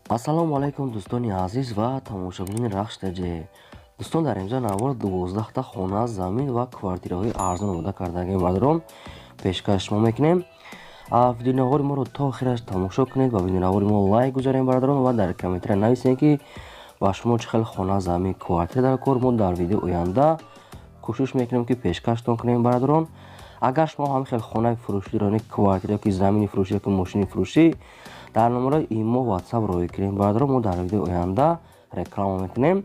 ассалому алайкум дӯстони азиз ва тамошобини рахштаҷе. дӯстон, дар инҷо навбор 12 хона, замин ва квартираҳои арзон омода кардаги бардорон пешкаш шумо мекунем. видеонавори моро то охираш тамошо кунед, ба видеонавори мо лайк гузорем бардорон ва дар комментария нависед ки ба шумо чӣ хел хона, замин, квартира дар кор. мо дар видеои оянда кӯшиш мекунем ки пешкаштон кунем бардорон. агар шумо ҳам хел хонаи фурӯшӣ доред, квартира ки замини фурӯшӣ ки мошини фурӯшӣ, дар номерои имо ватсап роҳӣ кунем бардорон. мо дар видеои оянда реклама мекунем.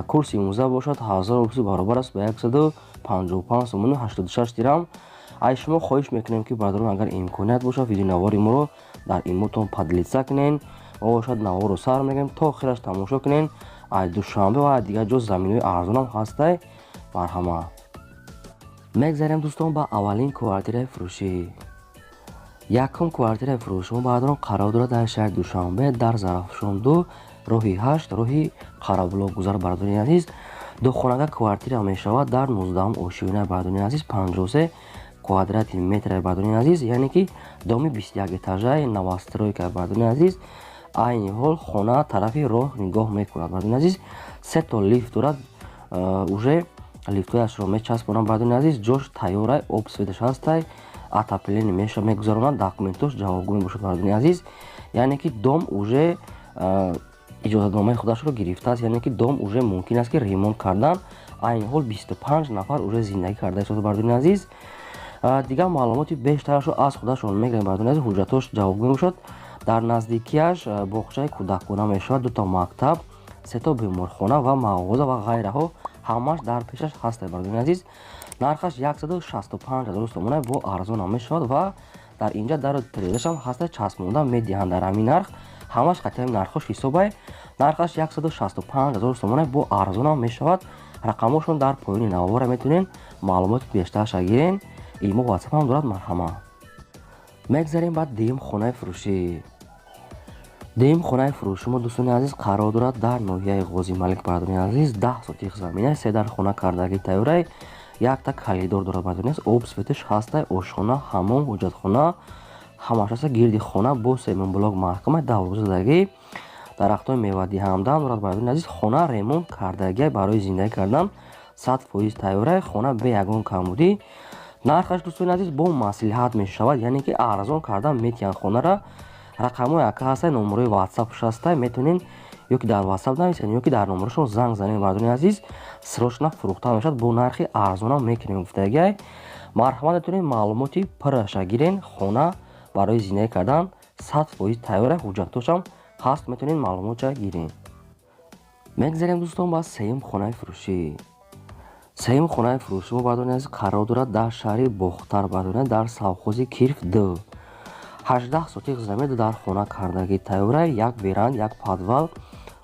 курси имрӯза бошад 1000 рупи баробар аст ба 155 сомони 86 дирам. аз шумо хоҳиш мекунем ки бардорон, агар имконият бошад, видеонавори моро дар имотон подлица кунен, бошад наворо сар мегем, то охираш тамошо кунен. аз душанбе ва дигар ҷо заминои арзонам ҳастай. марҳамат. мегзарем дӯстон ба аввалин квартираи фурӯшӣ. якум квартираи фурӯшмо бардорон қарор дорад дар шаҳри Душанбе, дар Зарафшон 2, роҳи 8, роҳи Қарабулок гузар. бардорини азиз, духонага квартира мешавад дар 19 ошӯина. бардорини азиз, 53 квадрати метр. бардорини азиз, яъне ки доми 21 этажаи новостройка. бардорини азиз, айни ҳол хона тарафи роҳ нигоҳ мекунад. бардорини азиз, 3 то лифт дорад. уже лифтҳояшро мечаспонам. бардорини азиз, ҷош тайёрай, обсветаш ҳастай, отопление мегузаронад, документош ҷавобгӯ мебошад. бардорини азиз, яъне ки дом уже иҷозатномаи худашро гирифтааст, яъне ки дом уже мумкин аст ки ремонт кардан. айни ҳол 25 нафар уже зиндагӣ карда истод. бардорини азиз, дигар маълумоти бештарашро аз худашон мегирем. бардорини азиз, ҳуҷҷатош ҷавобгӯ мебошад. дар наздикияш боғчаи кӯдакона мешавад, 2 то мактаб, 3 то беморхона ва мағоза ва ғайраҳо ҳамаш дар пешаш ҳастай. бардорини азиз, нархаш 165 000 сомона бо арзонам мешавад ва дар инҷа дар передашам ҳастай, часпонда медиҳанд. дар ҳамин нарх ҳамаш қатъи нархош ҳисобай. нархаш 165 000 сомона бо арзонам мешавад. рақамошон дар поёни навора метавонен маълумоти бештараша гирен. имо ватсапам дорад. марҳамат. мегзарем ба дуюм хонаи фурӯшӣ. дуюм хонаи фурӯши мо дӯстони азиз қарор дорад дар ноҳияи Ғози Малик. бардорини азиз, 10 сотих замина, 3 дар хона кардаги тайёрай, якта калидор дорад. бардорини азиз, об светиш ҳастай, ошхона, ҳаммом, ҳуҷҷатхона ҳамаш аста. гирди хона бо семинблок маҳкамаи давргузардагӣ, дарахтони мевадиҳандам дорад. бардорини азиз, хона ремонт кардагӣ барои зиндагӣ кардан, 100% тайёрай, хона бе ягон камбудӣ. нархаш дӯстони азиз бо маслиҳат мешавад, яъне ки арзон кардан метиҳанд хонара. рақамҳои ака ҳастай, номерои ватсапш ҳастай, метавонен ё ки дар ватсап нависен, ё ки дар номерошон занг занед. бардорини азиз, срочна фурӯхта мешавад, бо нархи арзонам мекунем гуфтагиай. марҳамат, метавонед маълумоти пурраша гирен. хона барои зиндагӣ кардан 100% тайёрай, ҳуҷҷатошам ҳаст, метавонед маълумотша гирен. мегзарем дӯстон ба сеюм хонаи фурӯшӣ. сеюм хонаи фурӯшӣ мо бардорини азиз қарор дорад дар шаҳри Бохтар. бардорини дар совхози Кирф 2, 18 сотих замин, дар хона кардаги тайёрай, як веранд, як подвал,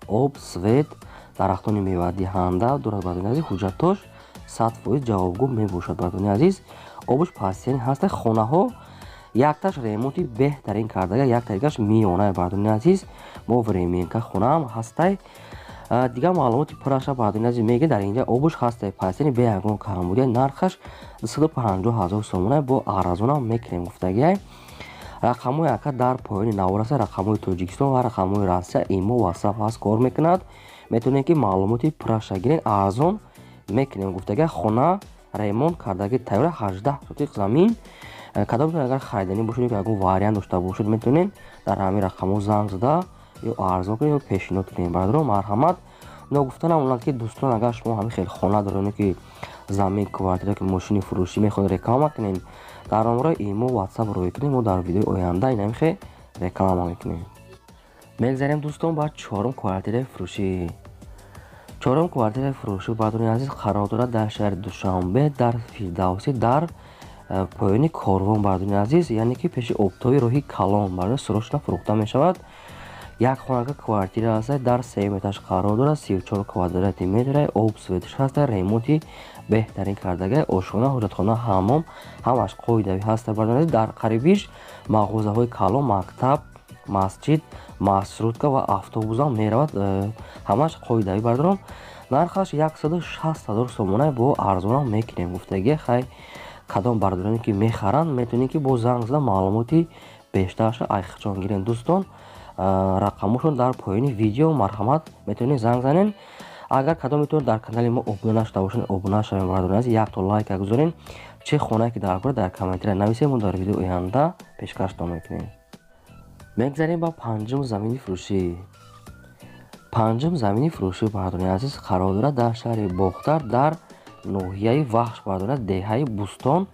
об, свет, дарахтони мевадиҳанда дорад. бардорини азиз, ҳуҷҷатош 100% ҷавобгӯ мебошад. бардорини азиз, обуш пастиани ҳастай. хонаҳо якташ ремонти беҳтарин кардага, якта дигаш миёнае. бардорини азиз, мо временка хонаам ҳастай. дигар маълумоти пурраша бардорини азиз мегӯяд, дар инҷа обуш ҳастай, пастиани бе ягон камбудия. нархаш 250 000 сомона бо арзонам мекунем гуфтагиай. рақамҳои ака дар поёни навор аст. рақамҳои Тоҷикистон ва рақамҳои Россия имо ватсап ҳаст, кор мекунад. метавонед ки маълумоти пурраша гирен, арзон мекунем гуфтагиай. хона ремонт кардаги тайёра, 18 сотих замин. кадомтон агар хариданӣ бошад ё ки ягон вариант дошта бошед, метавонед дар ҳамин рақамҳо занг зада ё арзон кунед ё пешниҳод кунед. бардорон, марҳамат. ногуфтанам монад ки дӯстон, агар шумо ҳамин хел хона доред, ки замин, квартира, ки мошини фурӯшӣ мехоҳед реклама кунед, дар номерои имо ватсап роҳӣ кунед. мо дар видеои оянда ин ҳамихе реклама мекунем. мегзарем дӯстон ба чорум квартираи фурӯшӣ. чорум квартираи фурӯшӣ бардорини азиз қарор дорад дар шаҳри Душанбе, дар Фирдавсӣ, дар поёни Корвон. бардорини азиз, яъне ки пеши обтои роҳи Калон. бардорин срочна фурӯхта мешавад. як хонага квартира ҳастай, дар 3 этаж қарор дорад, 34 квадрати метр, об светиш ҳастай, ремонти беҳтарин кардагай, ошхона, ҳуҷҷатхона, ҳаммом ҳамаш қоидави ҳастай. бардорин азиз, дар қарибиш мағозаҳои калон, мактаб, масҷид, маршрутка ва автобусам меравад, ҳамаш қоидави. бардорон, нархаш 160 000 сомона бо арзонам мекунем гуфтагиай. хай кадом бардороне ки мехаранд, метавонед ки бо занг зада маълумоти бештараша айхчон гирен. дӯстон, рақамошон дар поёни видео марҳамат метавонед занг занед. агар кадомитон дар канали мо обуна нашуда бошед, обуна шавед барадорон азиз, як то лайка гузоред, чӣ хонае ки дар дар комментария нависед, мо дар видеои оянда пешкаштон мекунем. мегзарем ба панҷум замини фурӯшӣ. панҷум замини фурӯшӣ барадорон азиз қарор дорад дар шаҳри Бохтар дар ноҳияи Вахш барадорон деҳаи Бустон.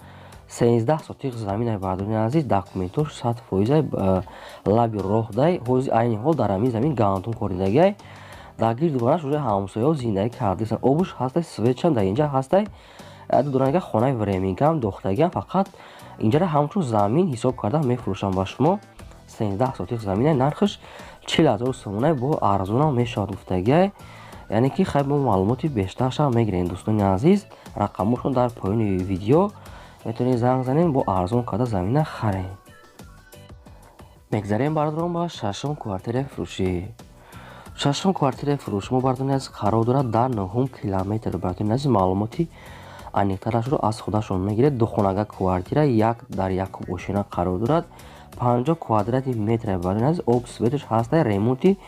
13 сотиқ заминаи барадорон азиз, документош 100% лаби роҳ дай, ҳози айни ҳол дар ҳамин замин гандум коридагиай. дар гирду бараш уже ҳамсояҳо зиндаги кардасан. Обуш ҳастай, светчам дар инҷа ҳастай, донага хонаи времингам дохтагиам, фақат инҷара ҳамчун замин ҳисоб карда мефурӯшам ба шумо. 13 сотиқ заминай нархаш 40,000 сомонай бо арзонам мешавад гуфтагиай. яъне ки хай бо маълумоти бештаршам мегирем дӯстони азиз. рақамошон дар поёни видео метавонед занг занед, бо арзон карда замина харед. мегзарем барадорон ба шашум квартираи фурӯшӣ. шашум квартираи фурӯшӣ мо барадорон азиз қарор дорад дар 9 километр. барадорон азиз маълумоти аниқтарашро аз худашон мегиред. духонага квартира як дар якум ошина қарор дорад. 50 квадрати метр барадорон азиз, об светош ҳастай, ремонти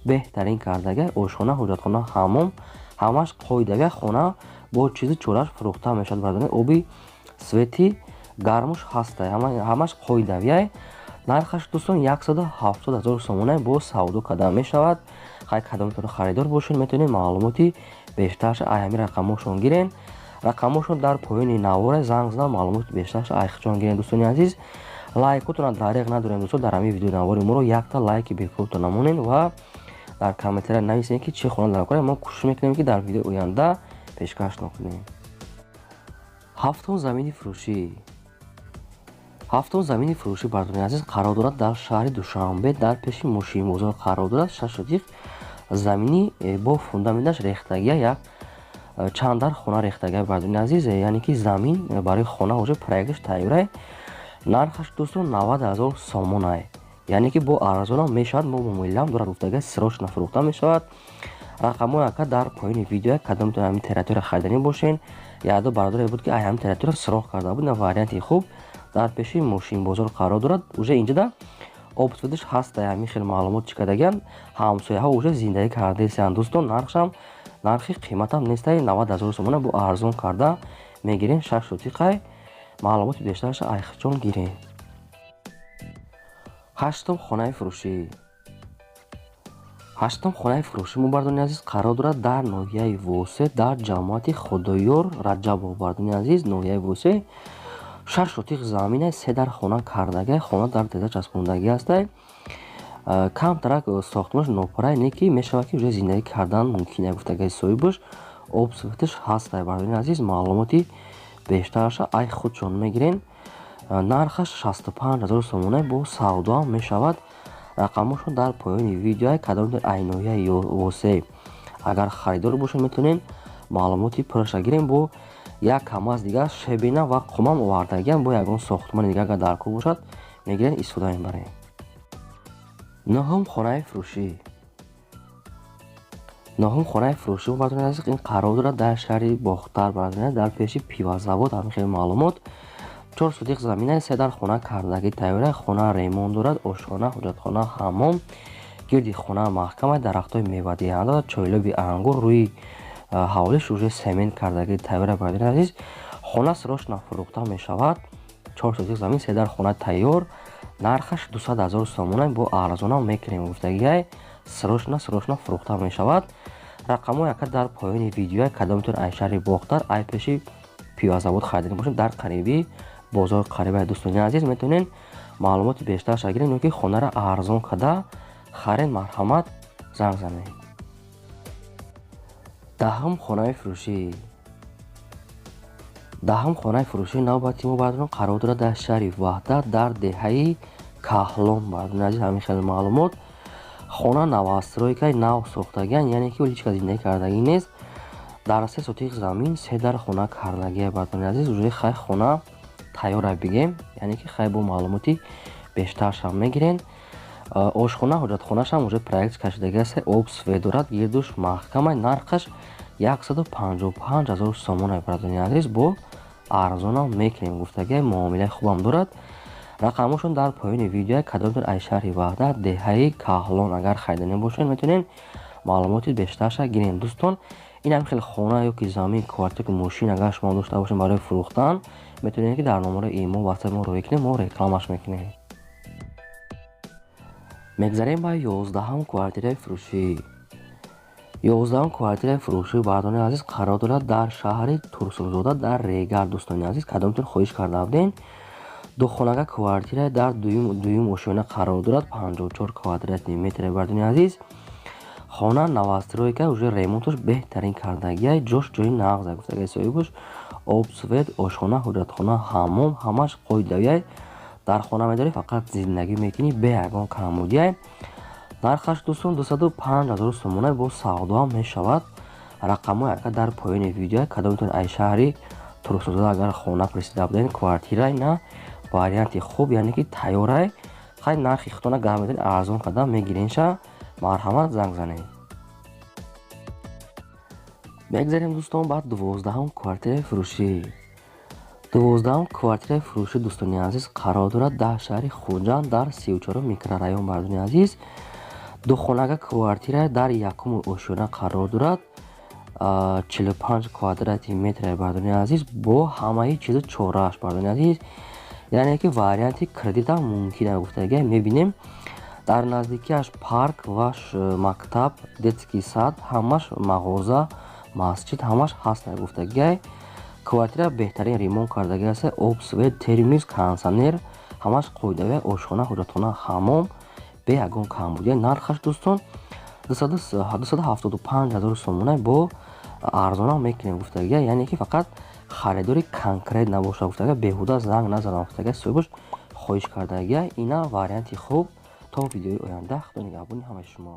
беҳтарин кардагиай, ошхона, ҳоҷатхона, ҳаммом ҳамаш қоидавия. хона бо чизи чораш фурӯхта мешавад барадорон. оби свети гармуш ҳастай, ҳамаш қоидавияй. нархаш дӯстон 170,000 сомонай бо савдо карда мешавад. хай кадомитон харидор бошед, метавонед маълумоти бештарша ай ҳамин рақамошон гирен. рақамошон дар поёни навора занг зана маълумоти бештарша айхчон гирен. дӯстони азиз, лайкотона дареғ надорем дӯстон, дар ҳамин видео навори моро якта лайки бекорто намонед ва дар комментария нависед ки чӣ хона дар кора. мо кӯшиш мекунем ки дар видеои оянда пешкаш накунем. ҳафтум замини фурӯшӣ. ҳафтум замини фурӯшӣ барадорон азиз қарор дорад дар шаҳри Душанбе, дар пеши мошинбозор қарор дорад. 6 сотиқ замини бо фундаменташ рехтагия, як чандар хона рехтагия барадорон азиз, яъне ки замин барои хона уже проекташ тайёрай. нархаш дӯстон 90,000 сомонай, яъне ки бо арзонам мешавад, мо муомилаам дорад гуфтагиай, срочно фурӯхта мешавад. рақамҳои ака дар поёни видео. кадомитон ҳамин территория хариданӣ бошед. яъдо бародоре буд ки ай ҳамин территория суроғ карда буд, на варианти хуб дар пеши мошинбозор қарор дорад. уже инҷада обсветиш ҳастай, ҳамин хел маълумот чӣ кардагиан, ҳамсояҳо уже зиндагӣ кардаисанд дӯстон. нархшам нархи қиматам нестай, 90,000 сомона бо арзон карда мегирем. 6 сотиқай, маълумоти бештарша айхчон гирем. ҳаштум хонаи фурӯшӣ. ҳаштум хонаи фурӯшӣ мо барадорон азиз қарор дорад дар ноҳияи Восе, дар ҷамоати Худоёр Раҷабов барадорон азиз, ноҳияи Восе. 6 сотиқ заминай, 3 дар хона кардагиай, хона дар теза часпондагӣ ҳастай. камтарак сохтмонаш нопарай, не ки мешавад ки уже зиндагӣ кардан мумкинай гуфтагиай соҳибаш. об светаш ҳастай барадорон азиз, маълумоти бештараша ай худшон мегирен. нархаш 65,000 сомонай бо савдоам мешавад. рақамошон дар поёни видеоай. кадомитон ай ноҳияи Восе агар харидор бошед, метавонед маълумоти пурраша гирем. бо як кам аз дигар шебина ва қумам овардагиам, бо ягон сохтмони дигар агар дар кор бошад, мегирем истифода мебарем. ноҳум хонаи фурӯшӣ. ноҳум хонаи фурӯшӣ барадорон азиз, ин қарор дорад дар шаҳри Бохтар барадорон, дар пеши пивозавод. ҳамин хел маълумот. 4 сотиқ заминай, 3 дар хона кардагӣ тайёрай. хона ремонт дорад, ошхона, ҳоҷатхона, ҳаммом. гирди хона маҳкамай, дарахтҳои мевадиҳанда, чойлоби ангур, рӯи ҳавлиш уже семент кардагӣ тайёрай барадорон азиз. хона срочно фурӯхта мешавад. 4 сотиқ замин, 3 дар хона тайёр. нархаш 200,000 сомонай бо арзонам мекунем гуфтагиай. срочно фурӯхта мешавад. рақамҳои ака дар поёни видеоай. кадомитон ай шаҳри Бохтар, ай пеши пивозавод хариданӣ бошед, дар қариби бозор қарибай дӯстони азиз, метавонед маълумоти бештарша гиред, ё ки хонара арзон карда харед. марҳамат, занг занед. даҳум хонаи фурӯшӣ. даҳум хонаи фурӯшӣ навбати мо барадорон қарор дорад дар шаҳри Ваҳдат, дар деҳаи Каҳлон барадорон азиз. ҳамин хел маълумот. хона навастройкаи нав сохтагиан, яъне ки ҳеҷ кас зиндагӣ кардагӣ нест. дар 3 сотиқ замин, 3 дар хона кардагиай барадорон азиз. уже хай хона тайёрай бигем, яъне ки хай бо маълумоти бештаршам мегирен. ошхона, ҳоҷатхонашам уже проект кашидаги аст. об свет дорад, гирдуш маҳкамай. нархаш 155,000 сомонай барадорон азиз, бо арзонам мекунем гуфтагиай, муомилаи хубам дорад. рақамошон дар поёни видео кадомтон аз шаҳри Ваҳдат деҳаи Каҳлон агар хайдане бошед метавонед маълумоти бештарша гиред. дӯстон ин ҳам хеле хона ё ки замин квартира ки мошин агар шумо дошта бошед барои фурӯхтан метавонед ки дар номари имо ватсап мо рӯй кунед, мо рекламаш мекунем. мегзарем ба 11-ум квартираи фурӯшӣ. 11-ум квартираи фурӯшӣ бардони азиз қарор дорад дар шаҳри Турсунзода дар Регар. дӯстони азиз кадомтон хоҳиш карда будем духонага квартира дар дуюм ошёна қарор дорад 54 квадратни метр. бардони азиз хона новостройка уже ремонташ беҳтарин кардагия ҷош ҷои нағза гуфтагай соҳибаш об свет ошхона ҳуҷратхона ҳаммом ҳамаш қоидавияй дар хона медорӣ фақат зиндагӣ мекунӣ бе ягон камбудияй. нархаш дӯстон 205 000 сомона бо савдоам мешавад. рақамҳои ака дар поёни видео кадомтон аз шаҳри Турсунзода агар хона присида будем квартирай на варианти хуб яъне ки тайёрай хай нархи худтона гап медонед арзон карда мегиренша марҳамат занг занед. мегзарем дӯстон ба 12-ум квартираи фурӯшӣ. 12-ум квартираи фурӯшӣ дӯстони азиз қарор дорад дар шаҳри Хуҷанд дар 34 микрорайон. бардони азиз духонага квартира дар якум ошёна қарор дорад 45 квадрати метр. бардони азиз бо ҳамаи чизу чорааш. бардони азиз яъне ки варианти кредитам мумкин аст гуфтагия мебинем дар наздикиаш парк ва мактаб детский сад ҳамаш мағоза масҷид ҳамаш ҳаст гуфтагия. квартира беҳтарин ремонт кардагия аст. об свет термис кондитсионер ҳамаш қоидавия ошхона ҳуҷратхона ҳаммом бе ягон камбудия. нархаш дӯстон 275 000 сомона бо арзонам мекунем гуфтагия яъне ки фақат харидори конкрет набоша гуфтагия беҳуда занг назанам гуфтагия соҳибаш хоҳиш кардагия ина варианти хуб. то видеои оянда худо нигаҳбони ҳамаи шумо.